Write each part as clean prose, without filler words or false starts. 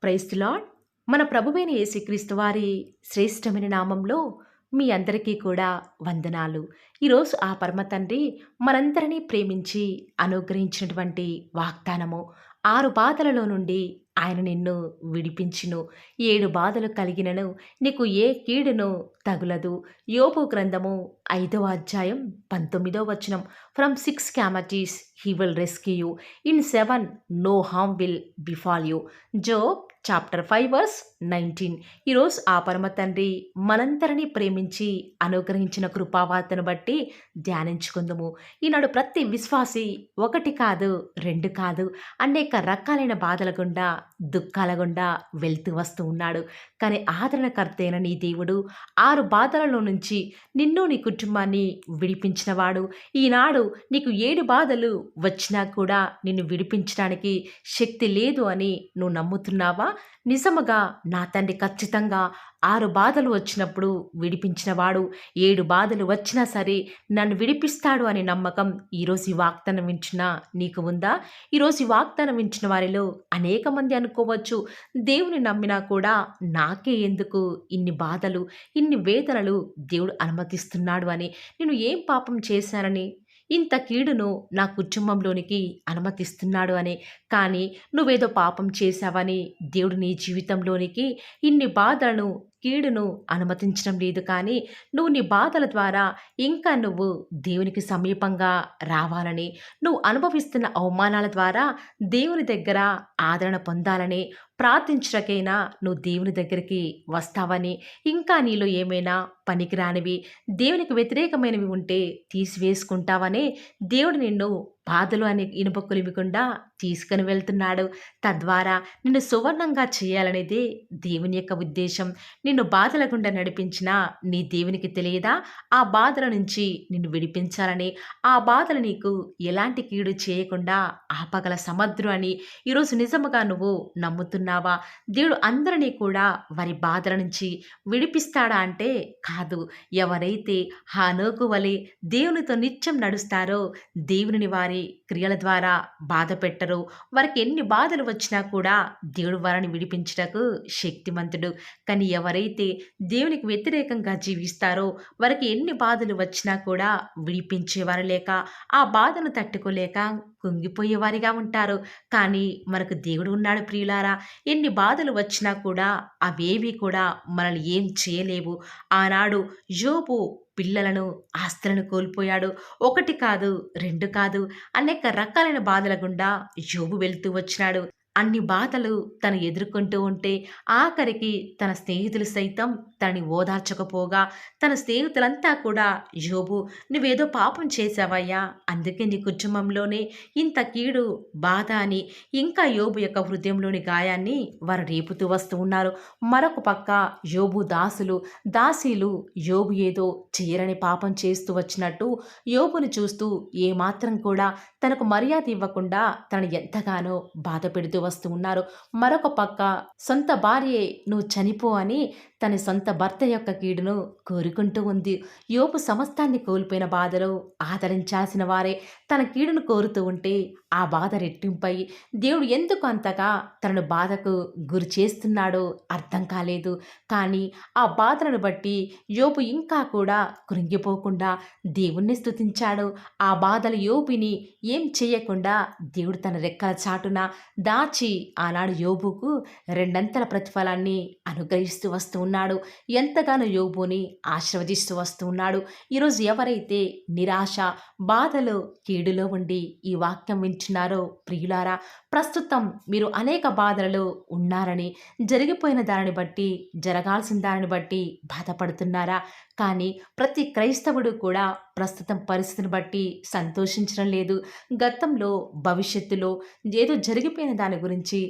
Praise the lord. మన ప్రభువైన యేసుక్రీస్తు వారి శ్రేష్టమైన నామంలో మీ అందరికీ కూడా వందనాలు. ఈరోజు ఆ పరమ తండ్రి మనందరినీ ప్రేమించి అనుగ్రహించినటువంటి వాగ్దానము 6 బాధలలో నుండి ఆయన నిన్ను విడిపించును. 7 బాధలు కలిగినను నీకు ఏ కీడును తగులదు. యోబు గ్రంథము 5వ అధ్యాయం 19వ వచనం. From 6 calamities he will rescue you. In 7 no harm will befall you. Job chapter 5 verse 19. ఈరోజు ఆ పరమ తండ్రి మనందరినీ ప్రేమించి అనుగ్రహించిన కృపావార్తను బట్టి ధ్యానించుకుందుము. ఈనాడు ప్రతి విశ్వాసి ఒకటి కాదు, రెండు కాదు, అనేక రకాలైన బాధల గుండా, దుఃఖాల గుండా వెళ్తూ వస్తూ ఉన్నాడు. కానీ ఆదరణకర్త అయిన నీ దేవుడు 6 బాధలలో నుంచి నిన్ను నీ కుటుంబాన్ని విడిపించినవాడు. ఈనాడు నీకు 7 బాధలు వచ్చినా కూడా నిన్ను విడిపించడానికి శక్తి లేదు అని నువ్వు నమ్ముతున్నావా? నిజముగా నా తండ్రి ఖచ్చితంగా 6 బాధలు వచ్చినప్పుడు విడిపించినవాడు. 7 బాధలు వచ్చినా సరే నన్ను విడిపిస్తాడు అనే నమ్మకం ఈరోజు ఈ వాగ్దానం వింటున్నా నీకు ఉందా? ఈరోజు ఈ వాగ్దానం వింటున్న వారిలో అనేక మంది అనుకోవచ్చు, దేవుని నమ్మినా కూడా నాకే ఎందుకు ఇన్ని బాధలు, ఇన్ని వేదనలు దేవుడు అనుమతిస్తున్నాడు అని. నేను ఏం పాపం చేశానని ఇంత కీడును నా కుటుంబంలోనికి అనుమతిస్తున్నాడు అని. కానీ నువ్వేదో పాపం చేశావని దేవుడు నీ జీవితంలోనికి ఇన్ని బాధలను, కీడును అనుమతించడం లేదు. కానీ నువ్వు నీ బాధల ద్వారా ఇంకా నువ్వు దేవునికి సమీపంగా రావాలని, నువ్వు అనుభవిస్తున్న అవమానాల ద్వారా దేవుని దగ్గర ఆదరణ పొందాలని ప్రార్థించటకైనా నువ్వు దేవుని దగ్గరికి వస్తావని, ఇంకా నీలో ఏమైనా పనికిరానివి, దేవునికి వ్యతిరేకమైనవి ఉంటే తీసివేసుకుంటావని దేవుడు నిన్ను బాధలు అనే ఇనుప కొలిమికుండా తీసుకుని వెళ్తున్నాడు. తద్వారా నిన్ను సువర్ణంగా చేయాలనేదే దేవుని యొక్క ఉద్దేశం. నిన్ను బాధల గుండా నడిపించిన నీ దేవునికి తెలియదా ఆ బాధల నుంచి నిన్ను విడిపించాలని, ఆ బాధలు నీకు ఎలాంటి కీడు చేయకుండా ఆపగల సమర్థుడు అని. ఈరోజు నిజముగా నువ్వు నమ్ముతున్నావా? దేవుడు అందరినీ కూడా వారి బాధల నుంచి విడిపిస్తాడా అంటే కాదు. ఎవరైతే హానోకు వలె దేవునితో నిత్యం నడుస్తారో, దేవునిని వారి క్రియల ద్వారా బాధ పెట్టరు, వారికి ఎన్ని బాధలు వచ్చినా కూడా దేవుడు వారిని విడిపించుటకు శక్తిమంతుడు. కానీ ఎవరైతే దేవునికి వ్యతిరేకంగా జీవిస్తారో, వారికి ఎన్ని బాధలు వచ్చినా కూడా విడిపించేవారు లేక, ఆ బాధను తట్టుకోలేక కుంగిపోయేవారిగా ఉంటారు. కానీ మనకు దేవుడు ఉన్నాడు ప్రియులారా. ఎన్ని బాధలు వచ్చినా కూడా అవేవి కూడా మనల్ని ఏం చేయలేవు. ఆనాడు యోబు పిల్లలను, ఆస్తులను కోల్పోయాడు. 1 కాదు, 2 కాదు, అనేక రకాలైన బాధల గుండా యోబు వెళ్తూ వచ్చినాడు. అన్ని బాధలు తను ఎదుర్కొంటూ ఉంటే ఆఖరికి తన స్నేహితులు సైతం తనని ఓదార్చకపోగా, తన స్నేహితులంతా కూడా యోబు నువ్వేదో పాపం చేశావయ్యా, అందుకే నీ కుటుంబంలోనే ఇంత కీడు, బాధ అని ఇంకా యోబు యొక్క హృదయంలోని గాయాన్ని వారు రేపుతూ వస్తూ ఉన్నారు. మరొక పక్క యోబు దాసీలు యోబు ఏదో చేయరని పాపం చేస్తూ వచ్చినట్టు యోబుని చూస్తూ ఏమాత్రం కూడా తనకు మర్యాద ఇవ్వకుండా తనను ఎంతగానో బాధ పెడుతూ వస్తూ ఉన్నారు. మరొక పక్క సొంత భార్యే నువ్వు చనిపో అని తన సొంత భర్త యొక్క కీడును కోరుకుంటూ ఉంది. యోబు సమస్తాన్ని కోల్పోయిన బాధలో ఆదరించాల్సిన వారే తన కీడును కోరుతూ ఉంటే ఆ బాధ రెట్టింపై దేవుడు ఎందుకు అంతగా తనను బాధకు గురి చేస్తున్నాడో అర్థం కాలేదు. కానీ ఆ బాధలను బట్టి యోబు ఇంకా కూడా కృంగిపోకుండా దేవుణ్ణి స్తుతించాడు. ఆ బాధలు యోబుని ఏం చేయకుండా దేవుడు తన రెక్కల చాటున దాచి ఆనాడు యోబుకు 2 ప్రతిఫలాన్ని అనుగ్రహిస్తూ వస్తూ ఉన్నాడు. ఎంతగానో యోబుని ఆశీర్వదిస్తూ వస్తూ ఉన్నాడు. ఈరోజు ఎవరైతే నిరాశ, బాధలో, కీడులో ఉండి ఈ వాక్యం వింటున్నారో ప్రియులారా, ప్రస్తుతం మీరు అనేక బాధలలో ఉన్నారని, జరిగిపోయిన దానిని బట్టి, జరగాల్సిన దానిని బట్టి బాధపడుతున్నారా? కానీ ప్రతి క్రైస్తవుడు కూడా ప్రస్తుతం పరిస్థితిని బట్టి సంతోషించడం లేదు. గతంలో, భవిష్యత్తులో ఏదో జరిగిపోయిన దాని గురించి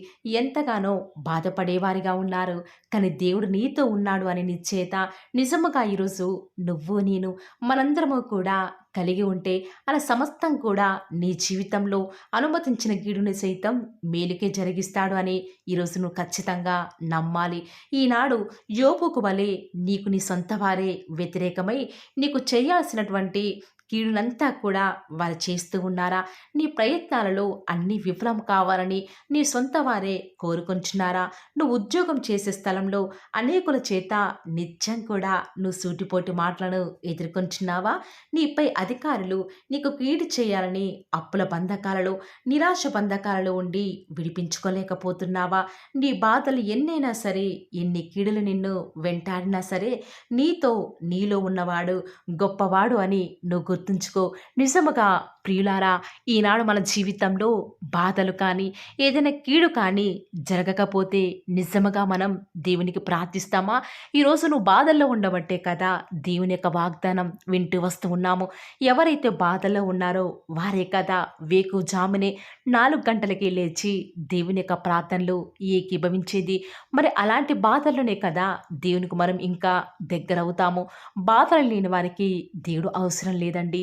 ఎంతగానో బాధపడేవారిగా ఉన్నారు. కానీ దేవుడు నీతో ఉన్నాడు అని నిశ్చేత నిజముగా ఈరోజు నువ్వు, నేను, మనందరము కూడా కలిగి ఉంటే అలా సమస్తం కూడా నీ జీవితంలో అనుమతించిన కీడుని సైతం మేలుకే జరిగిస్తాడు అని ఈరోజు నువ్వు ఖచ్చితంగా నమ్మాలి. ఈనాడు యోబుకు వలె నీకు నీ సొంత వారే వ్యతిరేకమై నీకు చేయాల్సినటువంటి కీడునంతా కూడా వారు చేస్తూ ఉన్నారా? నీ ప్రయత్నాలలో అన్నీ విఫలం కావాలని నీ సొంత వారే కోరుకొంచున్నారా? నువ్వు ఉద్యోగం చేసే స్థలంలో అనేకుల చేత నిత్యం కూడా నువ్వు సూటిపోటి మాటలను ఎదుర్కొంటున్నావా? నీపై అధికారులు నీకు కీడు చేయాలని అప్పుల బంధకాలలో, నిరాశ బంధకాలలో ఉండి విడిపించుకోలేకపోతున్నావా? నీ బాధలు ఎన్నైనా సరే, ఎన్ని కీడులు నిన్ను వెంటాడినా సరే, నీలో ఉన్నవాడు గొప్పవాడు అని నువ్వు గుర్తుంచుకో. నిజముగా ప్రియులారా, ఈనాడు మన జీవితంలో బాధలు కానీ, ఏదైనా కీడు కానీ జరగకపోతే నిజముగా మనం దేవునికి ప్రార్థిస్తామా? ఈరోజు నువ్వు బాధల్లో ఉండబట్టే కదా దేవుని యొక్క వాగ్దానం వింటూ వస్తూ ఉన్నాము. ఎవరైతే బాధల్లో ఉన్నారో వారే కదా వేకువజామునే 4 గంటలకే లేచి దేవుని యొక్క ప్రార్థనలు ఏకీభవించేది. మరి అలాంటి బాధల్లోనే కదా దేవునికి మనం ఇంకా దగ్గరవుతాము. బాధలు లేని వారికి దేవుడు అవసరం లేదండి.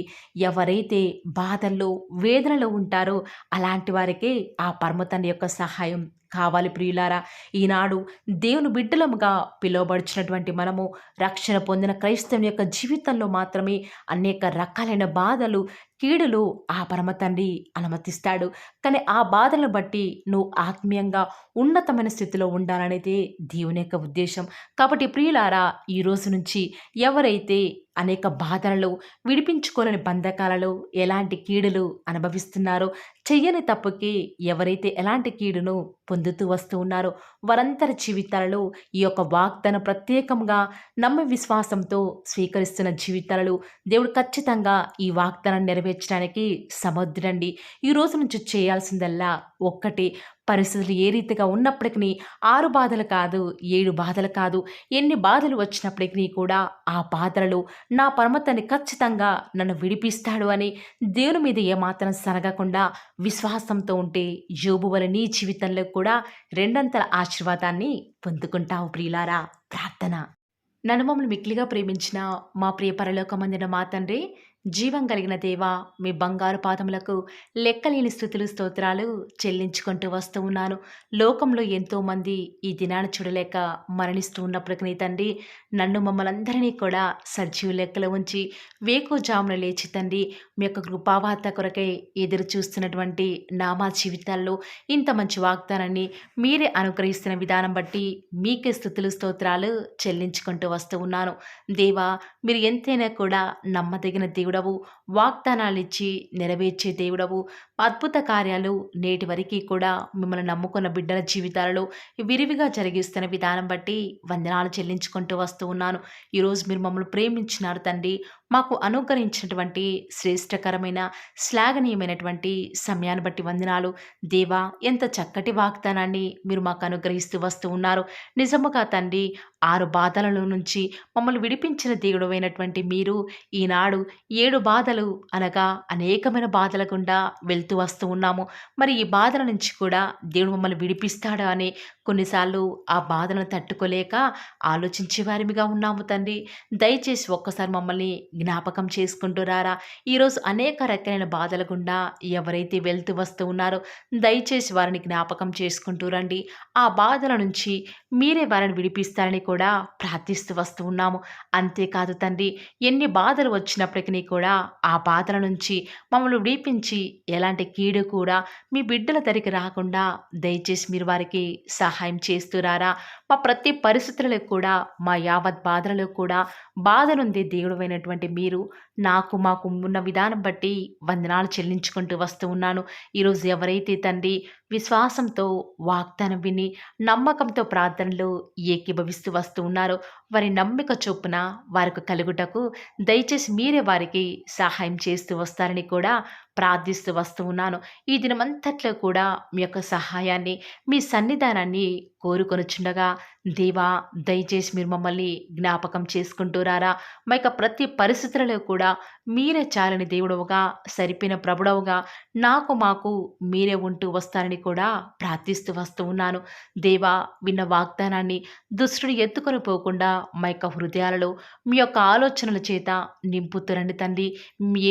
ఎవరైతే బాధల్లో, వేదనలో ఉంటారో అలాంటి వారికే ఆ పరమ తండ్రి యొక్క సహాయం కావాలి ప్రియులారా. ఈనాడు దేవుని బిడ్డలముగా పిలువబడుచున్నటువంటి మనము, రక్షణ పొందిన క్రైస్తవుని యొక్క జీవితంలో మాత్రమే అనేక రకాలైన బాధలు, కీడులు ఆ పరమ తండ్రి అనుమతిస్తాడు. కానీ ఆ బాధలను బట్టి నువ్వు ఆత్మీయంగా ఉన్నతమైన స్థితిలో ఉండాలనేదే దేవుని యొక్క ఉద్దేశం. కాబట్టి ప్రియులారా, ఈ రోజు నుంచి ఎవరైతే అనేక బాధలలో, విడిపించుకోలేని బంధకాలలో ఎలాంటి కీడులు అనుభవిస్తున్నారో, చెయ్యని తప్పుకి ఎవరైతే ఎలాంటి కీడును పొందుతూ వస్తూ ఉన్నారో వారందరి జీవితాలలో ఈ యొక్క వాగ్దానం ప్రత్యేకంగా నమ్మి విశ్వాసంతో స్వీకరిస్తున్న జీవితాలలో దేవుడు ఖచ్చితంగా ఈ వాగ్దానం నెరవేర్చడానికి సమర్థుడండి. ఈ రోజు నుంచి చేయాల్సిందల్లా ఒక్కటే, పరిస్థితులు ఏ రీతిగా ఉన్నప్పటికీ 6 బాధలు కాదు, 7 బాధలు కాదు, ఎన్ని బాధలు వచ్చినప్పటికీ కూడా ఆ బాధలలో నా పరమతని ఖచ్చితంగా నన్ను విడిపిస్తాడు అని దేవుని మీద ఏమాత్రం సనగకుండా విశ్వాసంతో ఉంటే యోబు వలె నీ జీవితంలో కూడా రెండంతల ఆశీర్వాదాన్ని పొందుకుంటావు ప్రియులారా. ప్రార్థన. నన్ను మమ్మల్ని మిక్కిలిగా ప్రేమించిన మా ప్రియ పరలోకమందిన మా తండ్రి, జీవం కలిగిన దేవా, మీ బంగారు పాదములకు లెక్కలేని స్థుతులు, స్తోత్రాలు చెల్లించుకుంటూ వస్తూ ఉన్నాను. లోకంలో ఎంతోమంది ఈ దినాన్ని చూడలేక మరణిస్తూ ఉన్నప్పటికీ తండ్రి, నన్ను మమ్మల్ందరినీ కూడా సజీవ లెక్కలో ఉంచి వేకువజామున లేచి తండ్రి, మీ యొక్క కృపావార్త కొరకై ఎదురు చూస్తున్నటువంటి మా జీవితాల్లో ఇంత మంచి వాగ్దానాన్ని మీరే అనుగ్రహిస్తున్న విధానం బట్టి మీకే స్థుతులు, స్తోత్రాలు చెల్లించుకుంటూ వస్తూ ఉన్నాను. దేవా, మీరు ఎంతైనా కూడా నమ్మదగిన దేవుడవు, వాగ్దానాలిచ్చి నెరవేర్చే దేవుడవు, అద్భుత కార్యాలు నేటి వరకు కూడా మిమ్మల్ని నమ్ముకున్న బిడ్డల జీవితాలలో విరివిగా జరిగిస్తున్న విధానం బట్టి వందనాలు చెల్లించుకుంటూ వస్తూ ఉన్నాను. ఈరోజు మీరు మమ్మల్ని ప్రేమించినారు తండ్రి. మాకు అనుగ్రహించినటువంటి శ్రేష్టకరమైన, శ్లాఘనీయమైనటువంటి సమయాన్ని బట్టి వందనాలు. దేవా, ఎంత చక్కటి వాగ్దానాన్ని మీరు మాకు అనుగ్రహిస్తూ వస్తూ ఉన్నారు. నిజముగా తండ్రి, 6 బాధలలో నుంచి మమ్మల్ని విడిపించిన దేవుడైనటువంటి మీరు ఈనాడు 7 బాధలు అనగా అనేకమైన బాధల గుండా వెళ్తూ వస్తూ ఉన్నాము. మరి ఈ బాధల నుంచి కూడా దేవుడు మమ్మల్ని విడిపిస్తాడా అని కొన్నిసార్లు ఆ బాధలను తట్టుకోలేక ఆలోచించే వారిగా ఉన్నాము తండ్రి. దయచేసి ఒక్కసారి మమ్మల్ని జ్ఞాపకం చేసుకుంటూ రారా. ఈరోజు అనేక రకాలైన బాధల గుండా ఎవరైతే వెళ్తూ వస్తూ ఉన్నారో దయచేసి వారిని జ్ఞాపకం చేసుకుంటూ రండి. ఆ బాధల నుంచి మీరే వారిని విడిపిస్తారని కూడా ప్రార్థిస్తూ వస్తూ ఉన్నాము. అంతేకాదు తండ్రి, ఎన్ని బాధలు వచ్చినప్పటికీ కూడా ఆ బాధల నుంచి మమ్మల్ని విడిపించి ఎలాంటి కీడు కూడా మీ బిడ్డల దరికి రాకుండా దయచేసి మీరు వారికి సహాయం చేస్తురారా. మా ప్రతి పరిస్థితులలో కూడా, మా యావత్ బాధలలో కూడా బాధనుంది దేవుడైనటువంటి మీరు మాకు ఉన్న విధానం బట్టి వందనాలు చెల్లించుకుంటూ వస్తూ ఉన్నాను. ఈరోజు ఎవరైతే తండ్రి విశ్వాసంతో వాగ్దానం విని నమ్మకంతో ప్రార్థనలు ఏకీభవిస్తూ వస్తూ ఉన్నారో వారి నమ్మిక చొప్పున వారికి కలుగుటకు దయచేసి మీరే వారికి సహాయం చేస్తూ వస్తారని కూడా ప్రార్థిస్తూ వస్తూ ఉన్నాను. ఈ దినమంతట్లో కూడా మీ యొక్క సహాయాన్ని, మీ సన్నిధానాన్ని కోరుకొనుచుండగా దేవా, దయచేసి మీరు మమ్మల్ని జ్ఞాపకం చేసుకుంటూ రారా. మా యొక్క ప్రతి పరిస్థితులలో కూడా మీరే చాలని దేవుడవుగా, సరిపోయిన ప్రభుడవుగా మాకు మీరే ఉంటూ వస్తారని కూడా ప్రార్థిస్తూ వస్తూ ఉన్నాను. దేవా, విన్న వాగ్దానాన్ని దుష్టుడు ఎత్తుకొని పోకుండా మా యొక్క హృదయాలలో మీ యొక్క ఆలోచనల చేత నింపుతురండి తండ్రి.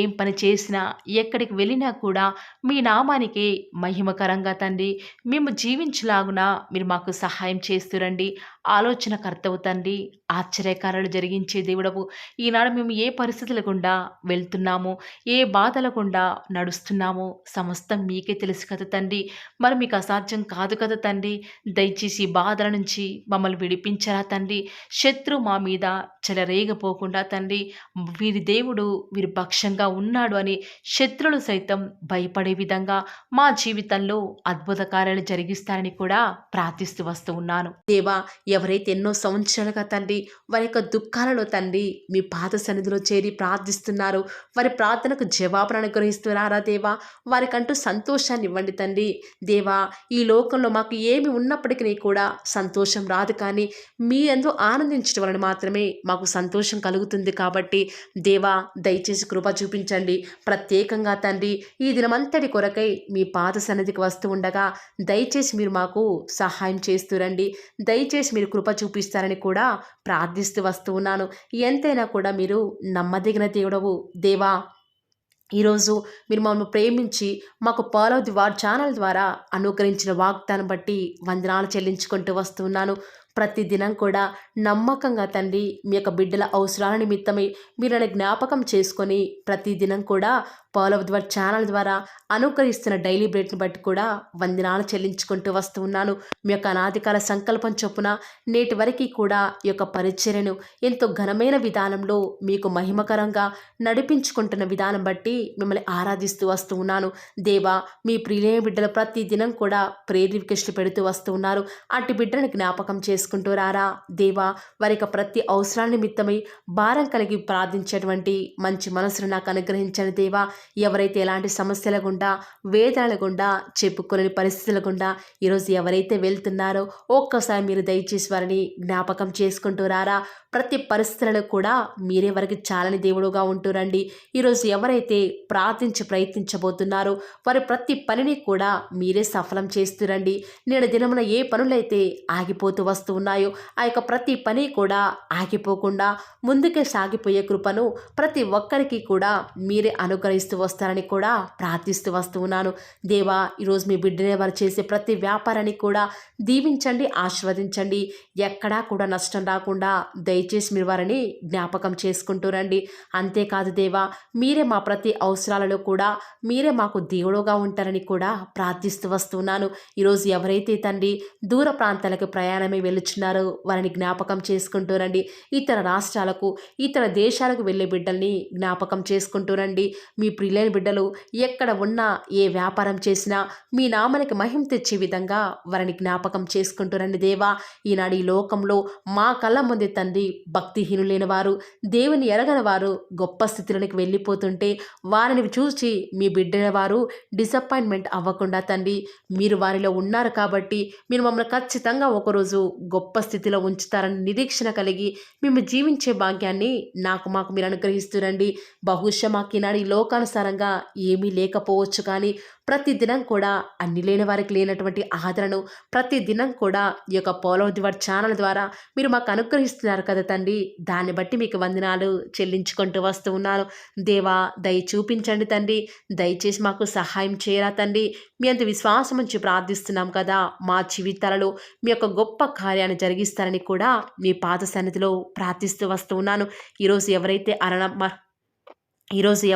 ఏం పని చేసినా, ఎక్కడికి వెళ్ళినా కూడా మీ నామానికే మహిమకరంగా తండ్రి మేము జీవించలాగున మీరు మాకు సహాయం చేస్తురండి. ఆలోచనకర్తవు తండ్రి, ఆశ్చర్యకారాలు జరిగించే దేవుడవు. ఈనాడు మేము ఏ పరిస్థితుల గుండా వెళ్తున్నామో, ఏ బాధల గుండా నడుస్తున్నామో సమస్తం మీకే తెలుసు కదా తండ్రి. మరి మీకు అసాధ్యం కాదు కదా తండ్రి. దయచేసి ఈ బాధల నుంచి మమ్మల్ని విడిపించరా తండ్రి. శత్రువు మా మీద చెలరేగపోకుండా తండ్రి, వీరి దేవుడు వీరి పక్షంగా ఉన్నాడు అని శత్రులు సైతం భయపడే విధంగా మా జీవితంలో అద్భుత కార్యాలు జరిగిస్తారని కూడా ప్రార్థిస్తూ వస్తూ ఉన్నాను. దేవా, ఎవరైతే ఎన్నో సంవత్సరాలుగా తండ్రి వారి యొక్క దుఃఖాలలో తండ్రి మీ పాద సన్నిధిలో చేరి ప్రార్థిస్తున్నారు, వారి ప్రార్థనకు జవాబును అనుగ్రహిస్తున్నారా దేవా. వారికంటూ సంతోషాన్ని ఇవ్వండి తండ్రి. దేవా, ఈ లోకంలో మాకు ఏమి ఉన్నప్పటికీ కూడా సంతోషం రాదు, కానీ మీ యందు ఆనందించడం వలన మాత్రమే మాకు సంతోషం కలుగుతుంది. కాబట్టి దేవా, దయచేసి కృప చూపించండి. ప్రత్యేకంగా తండ్రి ఈ దినమంతటి కొరకై మీ పాద సన్నిధికి వస్తూ ఉండగా దయచేసి మీరు మాకు సహాయం చేస్తురండి. దయచేసి మీరు కృప చూపిస్తారని కూడా ప్రార్థిస్తూ వస్తూ ఉన్నాను. ఎంతైనా కూడా మీరు నమ్మదగిన దేవుడవు దేవా. ఈరోజు మీరు మమ్మల్ని ప్రేమించి మాకు ఫాలో ది వార్ ఛానల్ ద్వారా అనుగ్రహించిన వాగ్దానం బట్టి వందనాలు చెల్లించుకుంటూ వస్తున్నాను. ప్రతిదినం కూడా నమ్మకంగా తండ్రి మీ యొక్క బిడ్డల అవసరాల నిమిత్తమై మీరు నన్ను జ్ఞాపకం చేసుకొని ప్రతిదినం కూడా ఫాలో ది వార్ ఛానల్ ద్వారా అనుగ్రహిస్తున్న డైలీ బ్రేడ్ని బట్టి కూడా వందనాలు చెల్లించుకుంటూ వస్తూ ఉన్నాను. మీ యొక్క అనాదికాల సంకల్పం చొప్పున నేటి వరకు కూడా ఈ యొక్క పరిచర్యను ఎంతో ఘనమైన విధానంలో మీకు మహిమకరంగా నడిపించుకుంటున్న విధానం బట్టి మిమ్మల్ని ఆరాధిస్తూ వస్తూ ఉన్నాను. దేవా, మీ ప్రియులైన బిడ్డలు ప్రతి దినం కూడా ప్రేయర్ రిక్వెస్ట్లు పెడుతూ వస్తూ ఉన్నారు. అట్టి బిడ్డను జ్ఞాపకం చేసుకుంటూ రారా దేవా. వారి యొక్క ప్రతి అవసరాల నిమిత్తమై భారం కలిగి ప్రార్థించేటువంటి మంచి మనసును నాకు అనుగ్రహించండి దేవా. ఎవరైతే ఎలాంటి సమస్యల గుండా, వేదనల గుండా, చెప్పుకోలేని పరిస్థితుల గుండా ఈరోజు ఎవరైతే వెళ్తున్నారో ఒక్కసారి మీరు దయచేసి వారిని జ్ఞాపకం చేసుకుంటూ రారా. ప్రతి పరిస్థితులలో కూడా మీరే వారికి చాలని దేవుడుగా ఉంటూరండి. ఈరోజు ఎవరైతే ప్రయత్నించబోతున్నారో వారి ప్రతి పనిని కూడా మీరే సఫలం చేస్తురండి. నేడు దినమున ఏ పనులైతే ఆగిపోతూ వస్తూ ఉన్నాయో ఆ యొక్క ప్రతి పని కూడా ఆగిపోకుండా ముందుకే సాగిపోయే కృపను ప్రతి ఒక్కరికి కూడా మీరే అనుగ్రహిస్తూ వస్తారని కూడా ప్రార్థిస్తూ వస్తూ ఉన్నాను. దేవా, ఈరోజు మీ బిడ్డనే వారు చేసే ప్రతి వ్యాపారాన్ని కూడా దీవించండి, ఆశీర్వదించండి. ఎక్కడా కూడా నష్టం రాకుండా దయచేసి మీరు వారిని జ్ఞాపకం చేసుకుంటూ రండి. అంతేకాదు దేవా, మీరే మా ప్రతి అవసరాలలో కూడా మీరే మాకు దేవుడుగా ఉంటారని కూడా ప్రార్థిస్తూ వస్తున్నాను. ఈరోజు ఎవరైతే తండ్రి దూర ప్రాంతాలకు ప్రయాణమై వెళ్ళుచున్నారో వారిని జ్ఞాపకం చేసుకుంటూ రండి. ఇతర రాష్ట్రాలకు, ఇతర దేశాలకు వెళ్ళే బిడ్డల్ని జ్ఞాపకం చేసుకుంటూ రండి. మీ ప్రియులైన బిడ్డలు ఎక్కడ ఉన్నా, ఏ వ్యాపారం చేసినా మీ నామానికి మహిమ తెచ్చే విధంగా వారిని జ్ఞాపకం చేసుకుంటూ రండి దేవా. ఈనాడు ఈ లోకంలో మా కళ్ళ ముందే తండ్రి భక్తిహీనులైన వారు, దేవుని ఎరగని వారు గొప్ప స్థితిలోనికి వెళ్ళిపోతుంటే వారిని చూసి మీ బిడ్డల వారు డిసప్పాయింట్మెంట్ అవ్వకుండా తండ్రి మీరు వారిలో ఉన్నారు కాబట్టి మీరు మమ్మల్ని ఖచ్చితంగా ఒకరోజు గొప్ప స్థితిలో ఉంచుతారని నిరీక్షణ కలిగి మేము జీవించే భాగ్యాన్ని మాకు మీరు అనుగ్రహిస్తురండి. బహుశా మాకు ఈనాడు ఈ లోకానుసారంగా ఏమీ లేకపోవచ్చు, కానీ ప్రతిదినం కూడా అన్ని లేని వారికి లేనటువంటి ఆదరణను ప్రతిదినం కూడా ఈ యొక్క ఫాలో ది వార్ ఛానల్ ద్వారా మీరు మాకు అనుగ్రహిస్తున్నారు కదా తండ్రి. దాన్ని బట్టి మీకు వందనాలు చెల్లించుకుంటూ వస్తూ ఉన్నాను. దేవా, దయ చూపించండి తండ్రి. దయచేసి మాకు సహాయం చేయరా తండ్రి. మీ అంత విశ్వాసం నుంచి ప్రార్థిస్తున్నాం కదా. మా జీవితాలలో మీ యొక్క గొప్ప కార్యాన్ని జరిగిస్తారని కూడా మీ పాద సన్నిధిలో ప్రార్థిస్తూ వస్తూ ఉన్నాను. ఈరోజు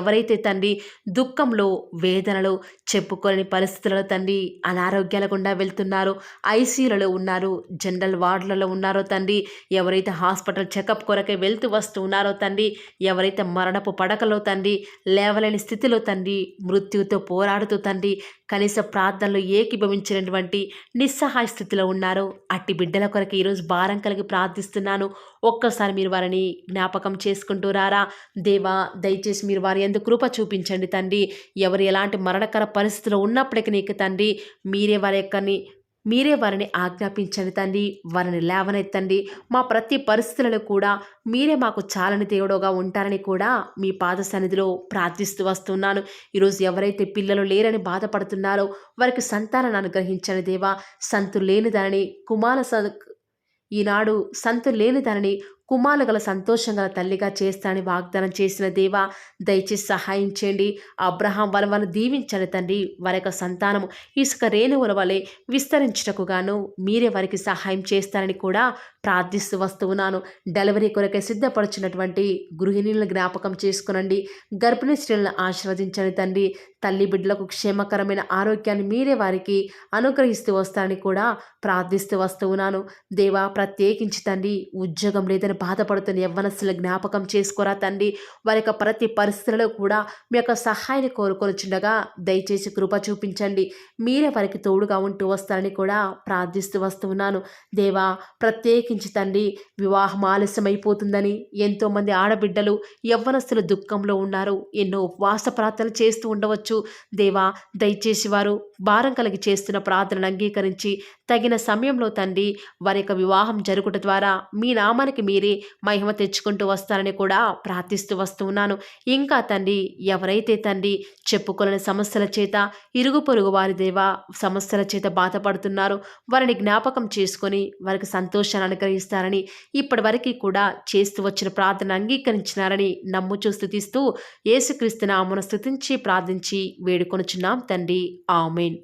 ఎవరైతే తండ్రి దుఃఖంలో, వేదనలో, చెప్పుకోలేని పరిస్థితులలో తండ్రి అనారోగ్యాల గుండా వెళ్తున్నారో, ఐసీయూలలో ఉన్నారు, జనరల్ వార్డులలో ఉన్నారో తండ్రి, ఎవరైతే హాస్పిటల్ చెకప్ కొరకై వెళ్తూ వస్తూ ఉన్నారో తండ్రి, ఎవరైతే మరణపు పడకలో తండ్రి లేవలేని స్థితిలో తండ్రి మృత్యుతో పోరాడుతూ తండ్రి కనీస ప్రార్థనలో ఏకీభవించినటువంటి నిస్సహాయ స్థితిలో ఉన్నారో అట్టి బిడ్డల కొరకు ఈరోజు భారం కలిగి ప్రార్థిస్తున్నాను. ఒక్కసారి మీరు వారిని జ్ఞాపకం చేసుకుంటూ రారా దేవా. దయచేసి మీరు వారి యందు కృప చూపించండి తండ్రి. ఎవరు ఎలాంటి మరణకర పరిస్థితిలో ఉన్నప్పటికీ నీకు తండ్రి మీరే వారి యొక్కని మీరే వారిని ఆజ్ఞాపించండి తండ్రి. వారిని లేవనెత్తండి. మా ప్రతి పరిస్థితులలో కూడా మీరే మాకు చాలని దేవుడుగా ఉంటారని కూడా మీ పాద సన్నిధిలో ప్రార్థిస్తూ వస్తున్నాను. ఈరోజు ఎవరైతే పిల్లలు లేరని బాధపడుతున్నారో వారికి సంతానాన్ని అనుగ్రహించండి దేవా. సంతు లేని దానిని ఈనాడు సంతు లేని దానిని కుమారులు గల సంతోషం గల తల్లిగా చేస్తానని వాగ్దానం చేసిన దేవా, దయచేసి సహాయం చేయండి. అబ్రహాం వాళ్ళను దీవించండి తండ్రి. వారి యొక్క సంతానము ఇసుక రేణువుల వలె విస్తరించుటకు గాను మీరే వారికి సహాయం చేస్తారని కూడా ప్రార్థిస్తూ వస్తూ ఉన్నాను. డెలివరీ కొరకై సిద్ధపడుచున్నటువంటి గృహిణులను జ్ఞాపకం చేసుకునండి. గర్భిణీ స్త్రీలను ఆశీర్వదించండి తండ్రి. తల్లి బిడ్డలకు క్షేమకరమైన ఆరోగ్యాన్ని మీరే వారికి అనుగ్రహిస్తూ వస్తారని కూడా ప్రార్థిస్తూ వస్తూ ఉన్నాను. దేవా, ప్రత్యేకించి తండ్రి ఉద్యోగం లేదని బాధపడుతున్న యవ్వనస్తుల జ్ఞాపకం చేసుకోరా తండ్రి. వారి యొక్క ప్రతి పరిస్థితులలో కూడా మీ యొక్క సహాయాన్ని కోరుకొనిచుండగా దయచేసి కృప చూపించండి. మీరే వారికి తోడుగా ఉంటూ వస్తారని కూడా ప్రార్థిస్తూ వస్తూ ఉన్నాను. దేవా, ప్రత్యేకించి తండ్రి వివాహం ఆలస్యమైపోతుందని ఎంతోమంది ఆడబిడ్డలు యవ్వనస్తులు దుఃఖంలో ఉన్నారు. ఎన్నో ఉపవాస ప్రార్థనలు చేస్తూ ఉండవచ్చు. దేవా, దయచేసి వారు భారం కలిగి చేస్తున్న ప్రార్థనను అంగీకరించి తగిన సమయంలో తండ్రి వారి యొక్క వివాహం జరుగుట ద్వారా మీ నామానికి మీరే మహిమ తెచ్చుకుంటూ వస్తారని కూడా ప్రార్థిస్తూ వస్తూ ఉన్నాను. ఇంకా తండ్రి ఎవరైతే తండ్రి చెప్పుకోలేని సమస్యల చేత ఇరుగు పొరుగు వారి దేవా సమస్యల చేత బాధపడుతున్నారో వారిని జ్ఞాపకం చేసుకొని వారికి సంతోషాన్ని అనుగ్రహిస్తారని ఇప్పటి వరకు కూడా చేస్తూ వచ్చిన ప్రార్థన అంగీకరించినారని నమ్ముచూ స్తుతిస్తూ యేసుక్రీస్తు నామమున స్తుతించి ప్రార్థించి వేడుకొనుచున్నాం తండ్రి. ఆమేన్.